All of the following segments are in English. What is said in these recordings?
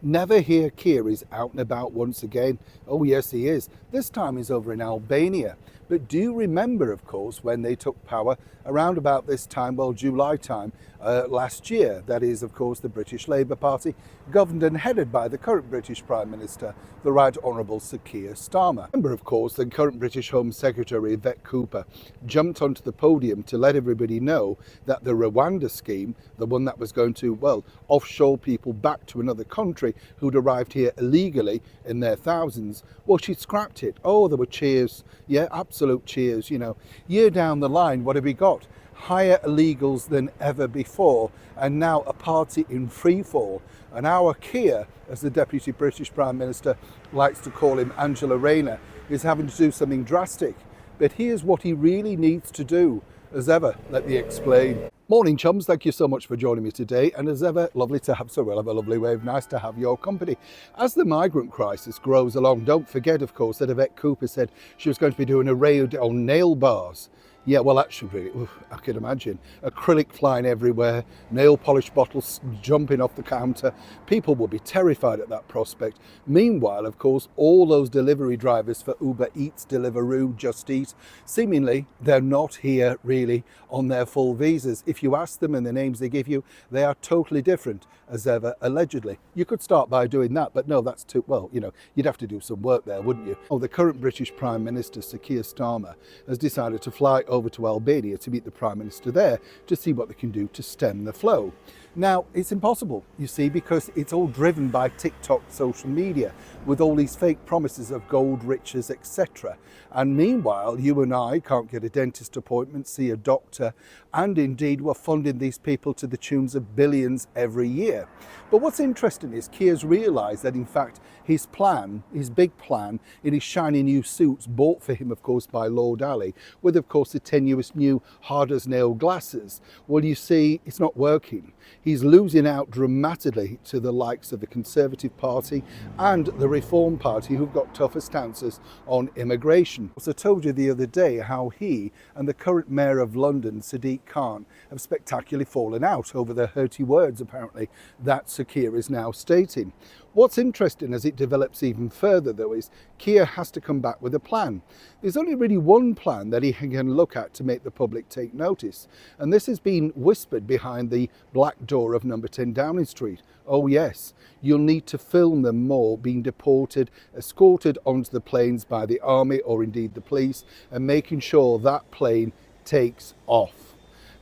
Never hear Keir is out and about once again. Oh yes, he is. This time he's over in Albania. But do you remember, of course, when they took power around about this time, well, July time last year? That is, of course, the British Labour Party, governed and headed by the current British Prime Minister, the Right Honourable Sir Keir Starmer. Remember, of course, the current British Home Secretary, Yvette Cooper, jumped onto the podium to let everybody know that the Rwanda scheme, the one that was going to, well, offshore people back to another country who'd arrived here illegally in their thousands, well, she scrapped it. Oh, there were cheers. Yeah, absolute cheers. You know, year down the line, what have we got? Higher illegals than ever before, and now a party in free fall. And our Keir, as the Deputy British Prime Minister likes to call him, Angela Rayner, is having to do something drastic. But here's what he really needs to do. As ever, let me explain. Morning, chums. Thank you so much for joining me today. And as ever, lovely to have so well of a lovely wave. Nice to have your company. As the migrant crisis grows along, don't forget, of course, that Yvette Cooper said she was going to be doing a raid on nail bars. Yeah, well, that should be, I can imagine. Acrylic flying everywhere, nail polish bottles jumping off the counter. People will be terrified at that prospect. Meanwhile, of course, all those delivery drivers for Uber Eats, Deliveroo, Just Eat, seemingly they're not here really on their full visas. If you ask them and the names they give you, they are totally different as ever, allegedly. You could start by doing that, but no, that's too, well, you know, you'd have to do some work there, wouldn't you? Oh, the current British Prime Minister, Sir Keir Starmer, has decided to fly over to Albania to meet the Prime Minister there to see what they can do to stem the flow. Now, it's impossible, you see, because it's all driven by TikTok social media with all these fake promises of gold, riches, etc. And meanwhile, you and I can't get a dentist appointment, see a doctor, and indeed we're funding these people to the tunes of billions every year. But what's interesting is Keir's realised that in fact his plan, his big plan in his shiny new suits bought for him of course by Lord Ali, with of course the tenuous new hard as nail glasses, well you see it's not working. He's losing out dramatically to the likes of the Conservative Party and the Reform Party, who've got tougher stances on immigration. So I told you the other day how he and the current Mayor of London, Sadiq Khan, have spectacularly fallen out over the hurty words apparently that Sir Keir is now stating. What's interesting as it develops even further though is Keir has to come back with a plan. There's only really one plan that he can look at to make the public take notice, and this has been whispered behind the black door of number 10 Downing Street. Oh yes, you'll need to film them more being deported, escorted onto the planes by the army or indeed the police, and making sure that plane takes off.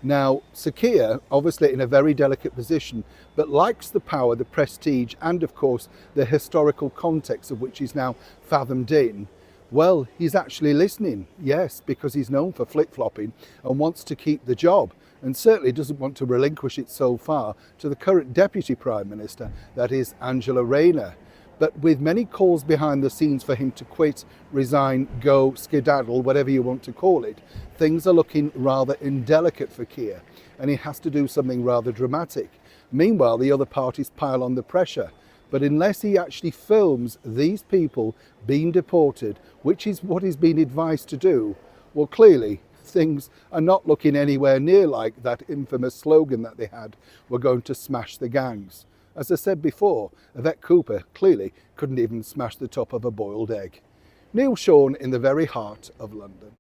Now, Sir Keir, obviously in a very delicate position, but likes the power, the prestige, and of course the historical context of which he's now fathomed in. Well, he's actually listening, yes, because he's known for flip-flopping and wants to keep the job, and certainly doesn't want to relinquish it so far to the current Deputy Prime Minister, that is Angela Rayner. But with many calls behind the scenes for him to quit, resign, go, skedaddle, whatever you want to call it, things are looking rather indelicate for Keir, and he has to do something rather dramatic. Meanwhile, the other parties pile on the pressure. But unless he actually films these people being deported, which is what he's been advised to do, well, clearly things are not looking anywhere near like that infamous slogan that they had, "We're going to smash the gangs." As I said before, Yvette Cooper clearly couldn't even smash the top of a boiled egg. Neil Sean in the very heart of London.